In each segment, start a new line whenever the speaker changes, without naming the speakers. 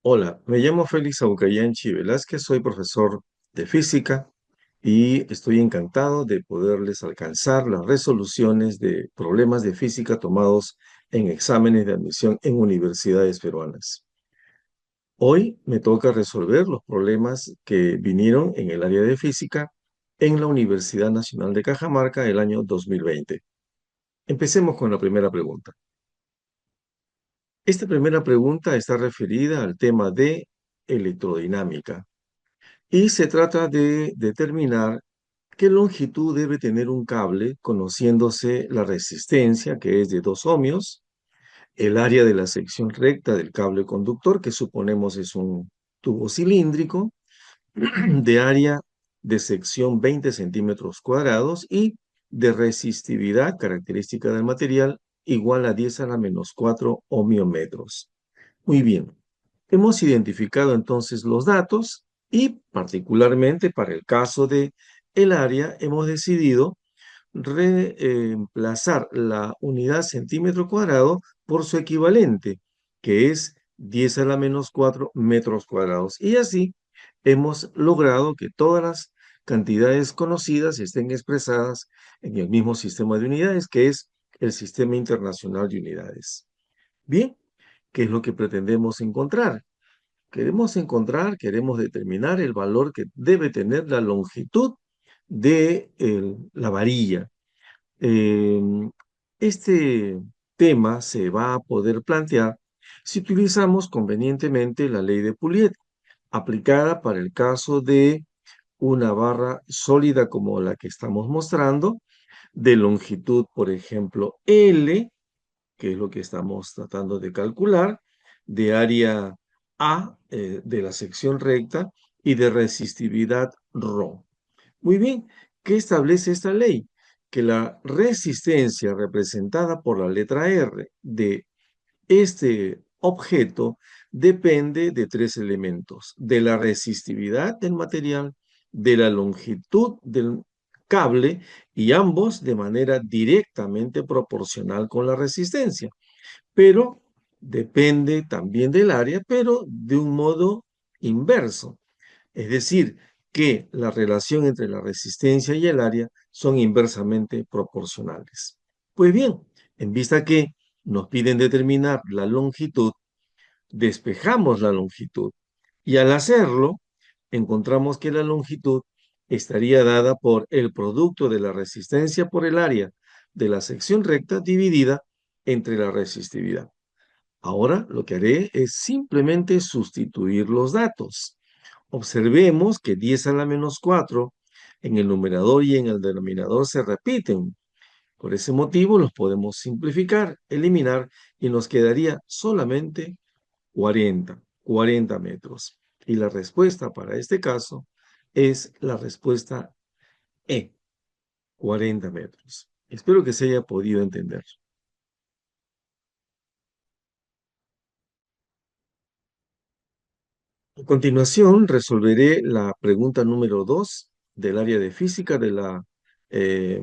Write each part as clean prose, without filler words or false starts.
Hola, me llamo Félix Aucayanchi Velázquez, soy profesor de física y estoy encantado de poderles alcanzar las resoluciones de problemas de física tomados en exámenes de admisión en universidades peruanas. Hoy me toca resolver los problemas que vinieron en el área de física en la Universidad Nacional de Cajamarca el año 2020. Empecemos con la primera pregunta. Esta primera pregunta está referida al tema de electrodinámica. Y se trata de determinar qué longitud debe tener un cable, conociéndose la resistencia, que es de 2 ohmios, el área de la sección recta del cable conductor, que suponemos es un tubo cilíndrico, de área de sección 20 centímetros cuadrados y de resistividad, característica del material, igual a 10 a la menos 4 ohmiometros. Muy bien. Hemos identificado entonces los datos y particularmente para el caso de el área hemos decidido reemplazar la unidad centímetro cuadrado por su equivalente, que es 10 a la menos 4 metros cuadrados. Y así hemos logrado que todas las cantidades conocidas estén expresadas en el mismo sistema de unidades, que es el Sistema Internacional de Unidades. Bien, ¿qué es lo que pretendemos encontrar? Queremos determinar el valor que debe tener la longitud de la varilla. Eh, este tema se va a poder plantear si utilizamos convenientemente la ley de Pouliot, aplicada para el caso de una barra sólida como la que estamos mostrando, de longitud, por ejemplo, L, que es lo que estamos tratando de calcular, de área A de la sección recta y de resistividad ρ. Muy bien, ¿qué establece esta ley? Que la resistencia representada por la letra R de este objeto depende de tres elementos: de la resistividad del material, de la longitud del cable y ambos de manera directamente proporcional con la resistencia. Pero depende también del área, pero de un modo inverso. Es decir, que la relación entre la resistencia y el área son inversamente proporcionales. Pues bien, en vista que nos piden determinar la longitud, despejamos la longitud y al hacerlo, encontramos que la longitud estaría dada por el producto de la resistencia por el área de la sección recta dividida entre la resistividad. Ahora lo que haré es simplemente sustituir los datos. Observemos que 10 a la menos 4 en el numerador y en el denominador se repiten. Por ese motivo los podemos simplificar, eliminar y nos quedaría solamente 40 metros. Y la respuesta para este caso es la respuesta E, 40 metros. Espero que se haya podido entender. A continuación, resolveré la pregunta número 2 del área de física de la eh,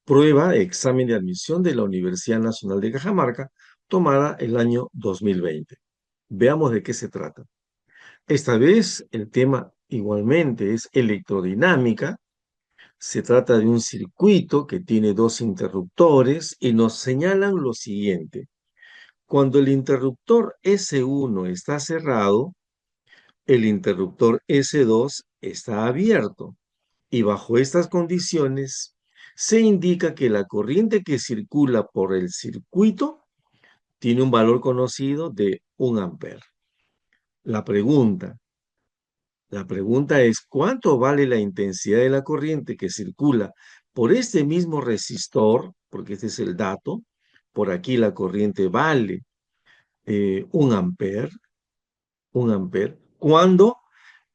prueba, examen de admisión de la Universidad Nacional de Cajamarca, tomada el año 2020. Veamos de qué se trata. Esta vez el tema igualmente es electrodinámica. Se trata de un circuito que tiene dos interruptores y nos señalan lo siguiente. Cuando el interruptor S1 está cerrado, el interruptor S2 está abierto y bajo estas condiciones se indica que la corriente que circula por el circuito tiene un valor conocido de 1 amper. La pregunta, la pregunta es, ¿cuánto vale la intensidad de la corriente que circula por este mismo resistor? Porque este es el dato. Por aquí la corriente vale 1 amper, 1 amper, cuando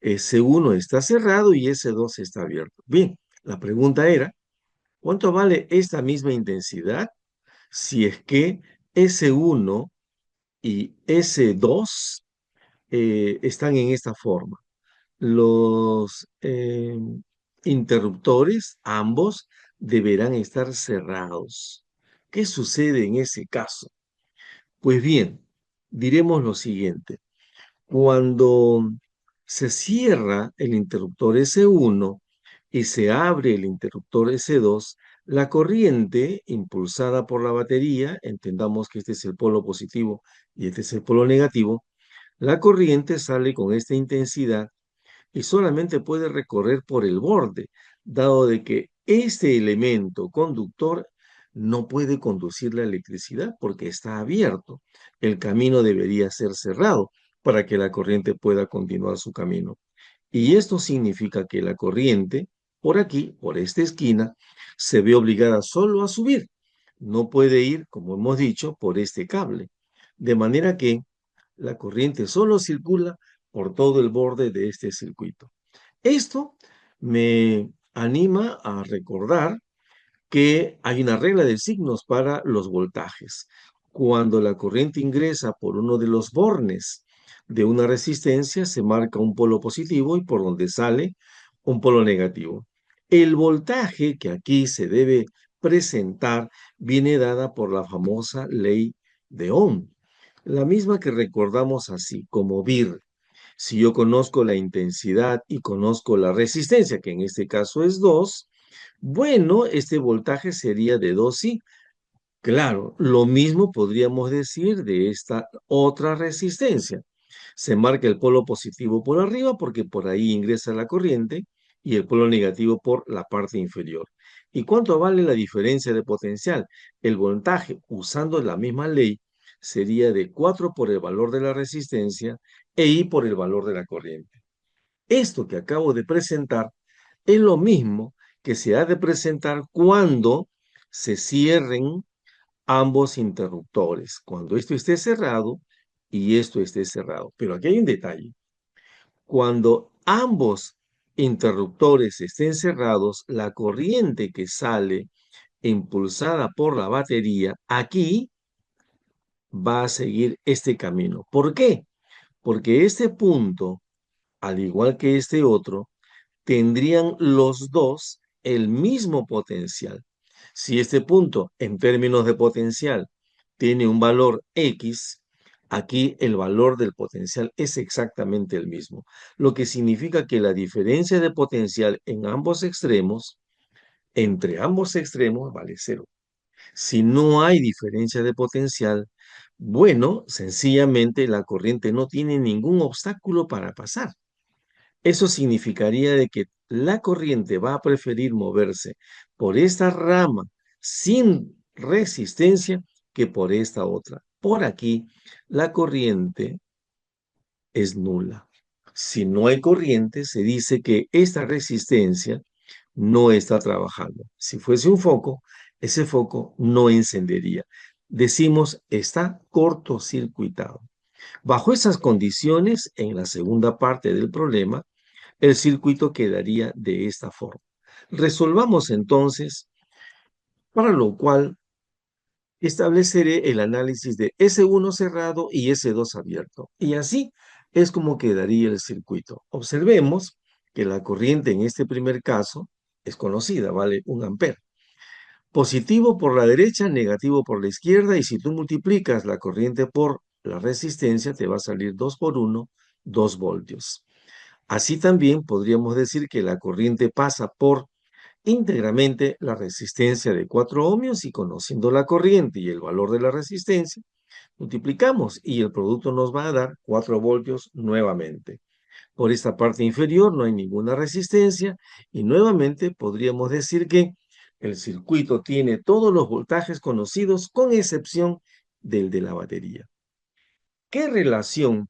S1 está cerrado y S2 está abierto. Bien, la pregunta era, ¿cuánto vale esta misma intensidad si es que S1 y S2 están en esta forma? Los interruptores, ambos, deberán estar cerrados. ¿Qué sucede en ese caso? Pues bien, diremos lo siguiente. Cuando se cierra el interruptor S1 y se abre el interruptor S2, la corriente impulsada por la batería, entendamos que este es el polo positivo y este es el polo negativo, la corriente sale con esta intensidad y solamente puede recorrer por el borde, dado de que este elemento conductor no puede conducir la electricidad porque está abierto. El camino debería ser cerrado para que la corriente pueda continuar su camino. Y esto significa que la corriente, por aquí, por esta esquina, se ve obligada solo a subir. No puede ir, como hemos dicho, por este cable. De manera que la corriente solo circula por todo el borde de este circuito. Esto me anima a recordar que hay una regla de signos para los voltajes. Cuando la corriente ingresa por uno de los bornes de una resistencia, se marca un polo positivo y por donde sale un polo negativo. El voltaje que aquí se debe presentar viene dada por la famosa ley de Ohm, la misma que recordamos así como VIR. Si yo conozco la intensidad y conozco la resistencia, que en este caso es 2, bueno, este voltaje sería de 2i. Claro, lo mismo podríamos decir de esta otra resistencia. Se marca el polo positivo por arriba porque por ahí ingresa la corriente y el polo negativo por la parte inferior. ¿Y cuánto vale la diferencia de potencial? El voltaje, usando la misma ley, sería de 4 por el valor de la resistencia e I por el valor de la corriente. Esto que acabo de presentar es lo mismo que se ha de presentar cuando se cierren ambos interruptores, cuando esto esté cerrado y esto esté cerrado. Pero aquí hay un detalle. Cuando ambos interruptores estén cerrados, la corriente que sale impulsada por la batería aquí va a seguir este camino. ¿Por qué? Porque este punto, al igual que este otro, tendrían los dos el mismo potencial. Si este punto, en términos de potencial, tiene un valor X, aquí el valor del potencial es exactamente el mismo, lo que significa que la diferencia de potencial en ambos extremos, entre ambos extremos, vale cero. Si no hay diferencia de potencial, bueno, sencillamente la corriente no tiene ningún obstáculo para pasar. Eso significaría de que la corriente va a preferir moverse por esta rama sin resistencia que por esta otra. Por aquí, la corriente es nula. Si no hay corriente, se dice que esta resistencia no está trabajando. Si fuese un foco, ese foco no encendería. Decimos, está cortocircuitado. Bajo esas condiciones, en la segunda parte del problema, el circuito quedaría de esta forma. Resolvamos entonces, para lo cual estableceré el análisis de S1 cerrado y S2 abierto. Y así es como quedaría el circuito. Observemos que la corriente en este primer caso es conocida, vale 1 ampere. Positivo por la derecha, negativo por la izquierda, y si tú multiplicas la corriente por la resistencia, te va a salir 2 por 1, 2 voltios. Así también podríamos decir que la corriente pasa por íntegramente la resistencia de 4 ohmios y conociendo la corriente y el valor de la resistencia, multiplicamos y el producto nos va a dar 4 voltios nuevamente. Por esta parte inferior no hay ninguna resistencia y nuevamente podríamos decir que el circuito tiene todos los voltajes conocidos con excepción del de la batería. ¿Qué relación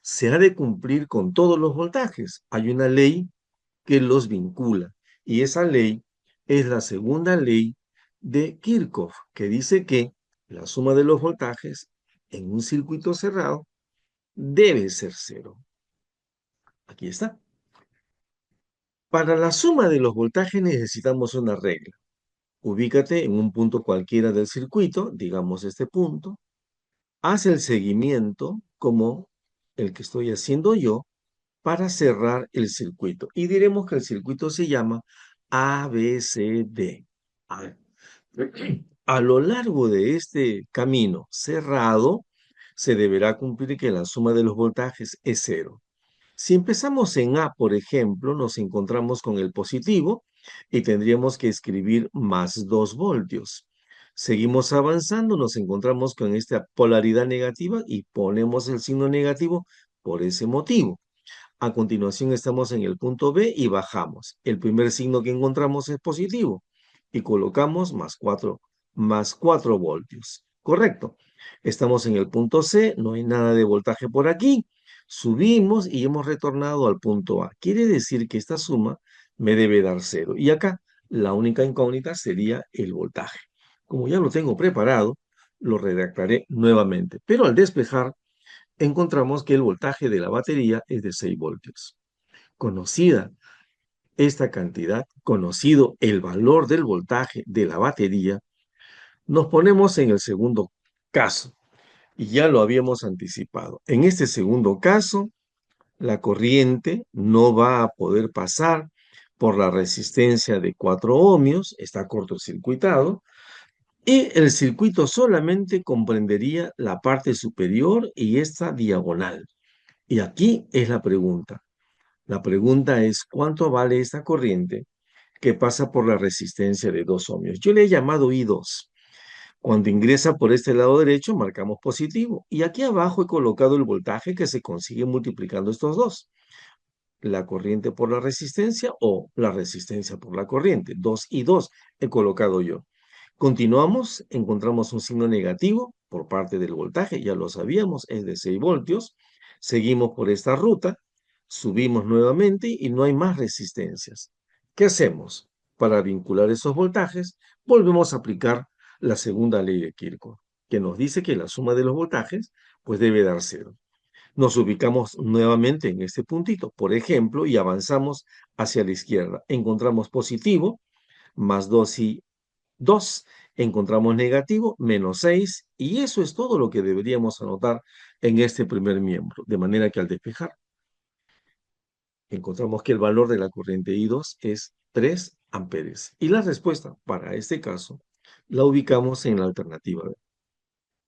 se ha de cumplir con todos los voltajes? Hay una ley que los vincula. Y esa ley es la segunda ley de Kirchhoff, que dice que la suma de los voltajes en un circuito cerrado debe ser cero. Aquí está. Para la suma de los voltajes necesitamos una regla. Ubícate en un punto cualquiera del circuito, digamos este punto, haz el seguimiento como el que estoy haciendo yo, para cerrar el circuito. Y diremos que el circuito se llama ABCD. A, a lo largo de este camino cerrado, se deberá cumplir que la suma de los voltajes es cero. Si empezamos en A, por ejemplo, nos encontramos con el positivo y tendríamos que escribir más 2 voltios. Seguimos avanzando, nos encontramos con esta polaridad negativa y ponemos el signo negativo por ese motivo. A continuación estamos en el punto B y bajamos. El primer signo que encontramos es positivo y colocamos más 4 voltios. Correcto. Estamos en el punto C, no hay nada de voltaje por aquí. Subimos y hemos retornado al punto A. Quiere decir que esta suma me debe dar cero. Y acá la única incógnita sería el voltaje. Como ya lo tengo preparado, lo redactaré nuevamente. Pero al despejar, encontramos que el voltaje de la batería es de 6 voltios. Conocida esta cantidad, conocido el valor del voltaje de la batería, nos ponemos en el segundo caso, y ya lo habíamos anticipado. En este segundo caso, la corriente no va a poder pasar por la resistencia de 4 ohmios, está cortocircuitado, y el circuito solamente comprendería la parte superior y esta diagonal. Y aquí es la pregunta. La pregunta es, ¿cuánto vale esta corriente que pasa por la resistencia de 2 ohmios? Yo le he llamado I2. Cuando ingresa por este lado derecho, marcamos positivo. Y aquí abajo he colocado el voltaje que se consigue multiplicando estos dos. La corriente por la resistencia o la resistencia por la corriente. 2 y 2 he colocado yo. Continuamos, encontramos un signo negativo por parte del voltaje, ya lo sabíamos, es de 6 voltios. Seguimos por esta ruta, subimos nuevamente y no hay más resistencias. ¿Qué hacemos? Para vincular esos voltajes, volvemos a aplicar la segunda ley de Kirchhoff, que nos dice que la suma de los voltajes pues debe dar cero. Nos ubicamos nuevamente en este puntito, por ejemplo, y avanzamos hacia la izquierda. Encontramos positivo, más 2 y 2. Encontramos negativo, menos 6. Y eso es todo lo que deberíamos anotar en este primer miembro. De manera que al despejar, encontramos que el valor de la corriente I2 es 3 amperes. Y la respuesta para este caso la ubicamos en la alternativa B.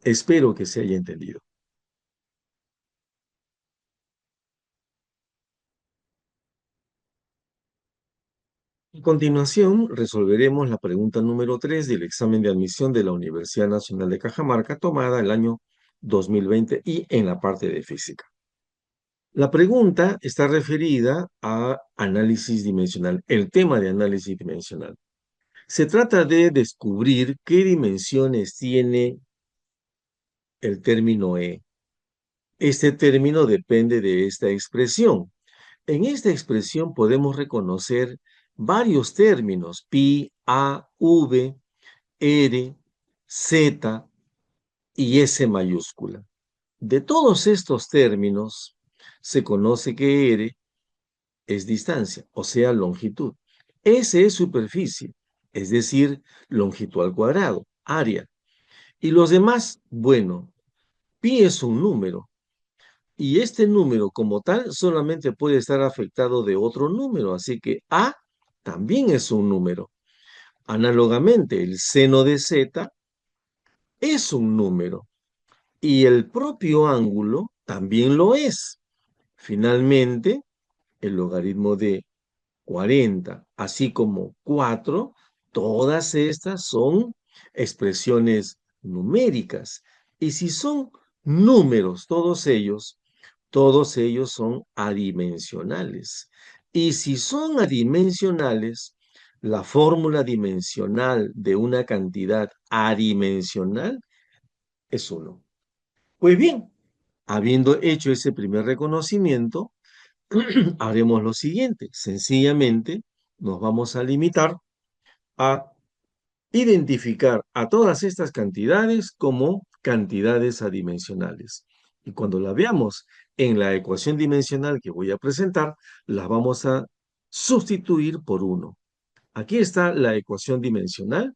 Espero que se haya entendido. A continuación, resolveremos la pregunta número 3 del examen de admisión de la Universidad Nacional de Cajamarca, tomada el año 2020 y en la parte de física. La pregunta está referida a análisis dimensional, el tema de análisis dimensional. Se trata de descubrir qué dimensiones tiene el término E. Este término depende de esta expresión. En esta expresión podemos reconocer varios términos, pi, a, v, r, z y s mayúscula. De todos estos términos, se conoce que r es distancia, o sea, longitud. S es superficie, es decir, longitud al cuadrado, área. Y los demás, bueno, pi es un número, y este número como tal solamente puede estar afectado de otro número, así que A también es un número. Análogamente, el seno de Z es un número, y el propio ángulo también lo es. Finalmente, el logaritmo de 40, así como 4, todas estas son expresiones numéricas. Y si son números, todos ellos son adimensionales. Y si son adimensionales, la fórmula dimensional de una cantidad adimensional es 1. Pues bien, habiendo hecho ese primer reconocimiento, haremos lo siguiente. Sencillamente nos vamos a limitar a identificar a todas estas cantidades como cantidades adimensionales. Y cuando la veamos en la ecuación dimensional que voy a presentar, las vamos a sustituir por 1. Aquí está la ecuación dimensional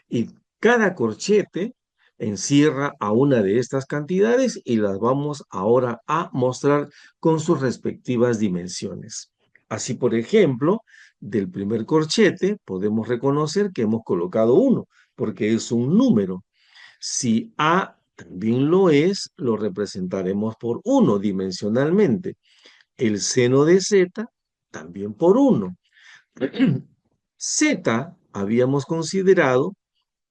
y cada corchete encierra a una de estas cantidades y las vamos ahora a mostrar con sus respectivas dimensiones. Así, por ejemplo, del primer corchete podemos reconocer que hemos colocado 1, porque es un número. Si A también lo es, lo representaremos por 1 dimensionalmente. El seno de z también por 1. Z habíamos considerado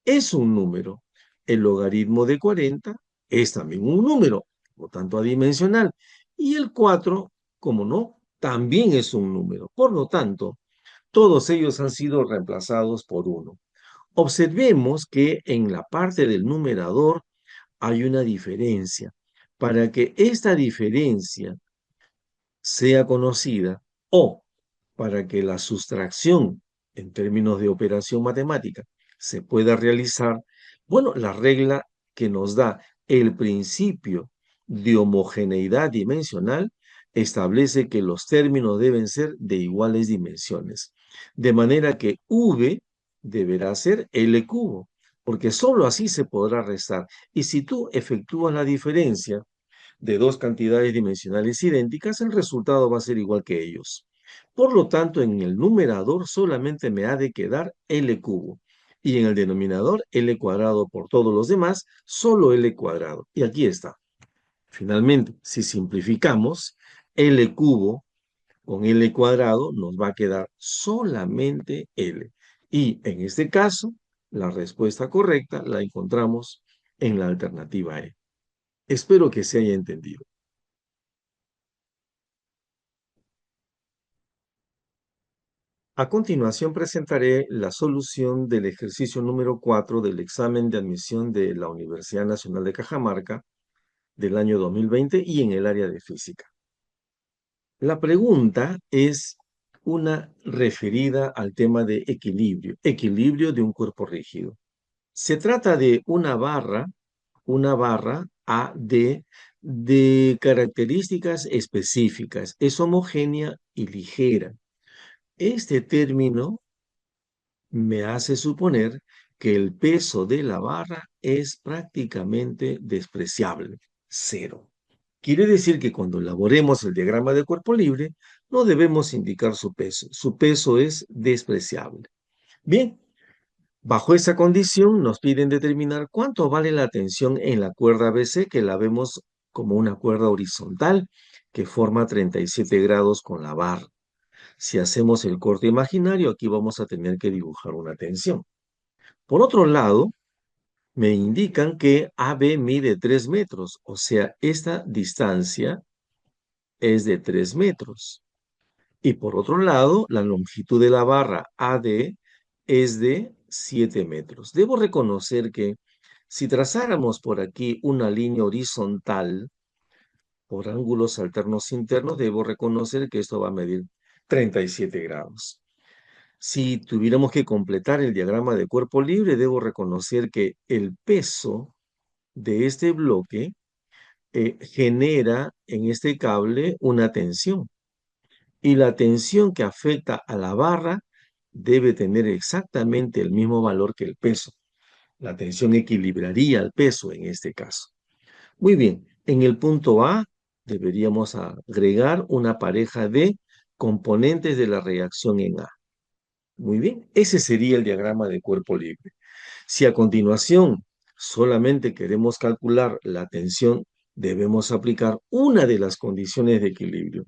es un número. El logaritmo de 40 es también un número, por lo tanto adimensional. Y el 4, como no, también es un número. Por lo tanto, todos ellos han sido reemplazados por 1. Observemos que en la parte del numerador hay una diferencia. Para que esta diferencia sea conocida o para que la sustracción en términos de operación matemática se pueda realizar, bueno, la regla que nos da el principio de homogeneidad dimensional establece que los términos deben ser de iguales dimensiones, de manera que V deberá ser L cubo, porque sólo así se podrá restar. Y si tú efectúas la diferencia de dos cantidades dimensionales idénticas, el resultado va a ser igual que ellos. Por lo tanto, en el numerador solamente me ha de quedar L cubo. Y en el denominador, L cuadrado por todos los demás, solo L cuadrado. Y aquí está. Finalmente, si simplificamos, L cubo con L cuadrado nos va a quedar solamente L. Y en este caso, la respuesta correcta la encontramos en la alternativa E. Espero que se haya entendido. A continuación presentaré la solución del ejercicio número 4 del examen de admisión de la Universidad Nacional de Cajamarca del año 2020 y en el área de física. La pregunta es una referida al tema de equilibrio de un cuerpo rígido. Se trata de una barra AD de características específicas, es homogénea y ligera. Este término me hace suponer que el peso de la barra es prácticamente despreciable, 0. Quiere decir que cuando elaboremos el diagrama de cuerpo libre, no debemos indicar su peso. Su peso es despreciable. Bien, bajo esa condición nos piden determinar cuánto vale la tensión en la cuerda BC, que la vemos como una cuerda horizontal que forma 37 grados con la barra. Si hacemos el corte imaginario, aquí vamos a tener que dibujar una tensión. Por otro lado, me indican que AB mide 3 metros, o sea, esta distancia es de 3 metros. Y por otro lado, la longitud de la barra AD es de 7 metros. Debo reconocer que si trazáramos por aquí una línea horizontal por ángulos alternos internos, debo reconocer que esto va a medir 37 grados. Si tuviéramos que completar el diagrama de cuerpo libre, debo reconocer que el peso de este bloque genera en este cable una tensión. Y la tensión que afecta a la barra debe tener exactamente el mismo valor que el peso. La tensión equilibraría el peso en este caso. Muy bien, en el punto A deberíamos agregar una pareja de componentes de la reacción en A. Muy bien, ese sería el diagrama de cuerpo libre. Si a continuación solamente queremos calcular la tensión, debemos aplicar una de las condiciones de equilibrio.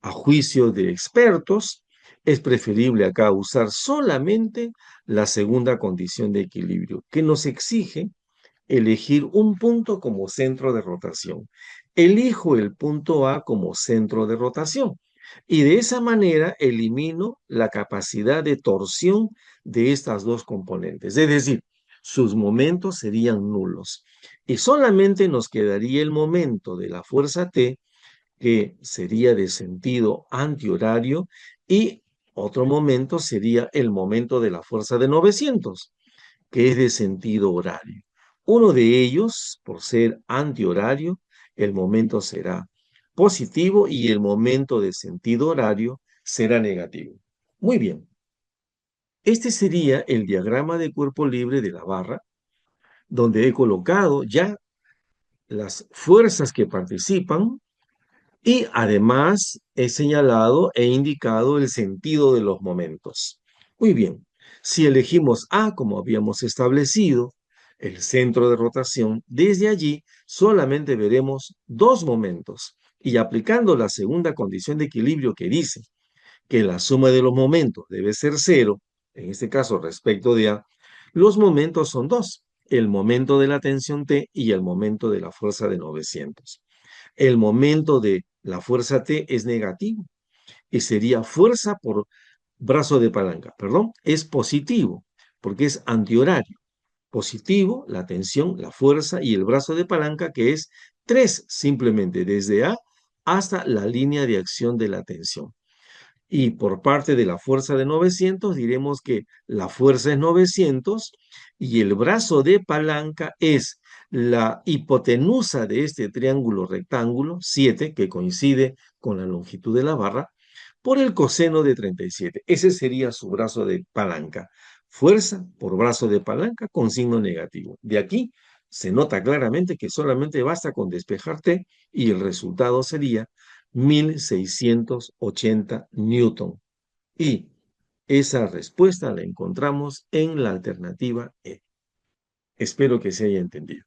A juicio de expertos, es preferible acá usar solamente la segunda condición de equilibrio, que nos exige elegir un punto como centro de rotación. Elijo el punto A como centro de rotación y de esa manera elimino la capacidad de torsión de estas dos componentes. Es decir, sus momentos serían nulos y solamente nos quedaría el momento de la fuerza T, que sería de sentido antihorario, y otro momento sería el momento de la fuerza de 900, que es de sentido horario. Uno de ellos, por ser antihorario, el momento será positivo y el momento de sentido horario será negativo. Muy bien. Este sería el diagrama de cuerpo libre de la barra, donde he colocado ya las fuerzas que participan y además he señalado e indicado el sentido de los momentos. Muy bien. Si elegimos A como habíamos establecido, el centro de rotación, desde allí solamente veremos dos momentos. Y aplicando la segunda condición de equilibrio que dice que la suma de los momentos debe ser cero, en este caso respecto de A, los momentos son dos, el momento de la tensión T y el momento de la fuerza de 900. El momento de la fuerza T es negativo y sería fuerza por brazo de palanca, perdón, es positivo porque es antihorario. Positivo, la tensión, la fuerza y el brazo de palanca que es 3 simplemente desde A hasta la línea de acción de la tensión. Y por parte de la fuerza de 900 diremos que la fuerza es 900 y el brazo de palanca es la hipotenusa de este triángulo rectángulo, 7, que coincide con la longitud de la barra, por el coseno de 37. Ese sería su brazo de palanca. Fuerza por brazo de palanca con signo negativo. De aquí se nota claramente que solamente basta con despejarte y el resultado sería 1680 Newton. Y esa respuesta la encontramos en la alternativa E. Espero que se haya entendido.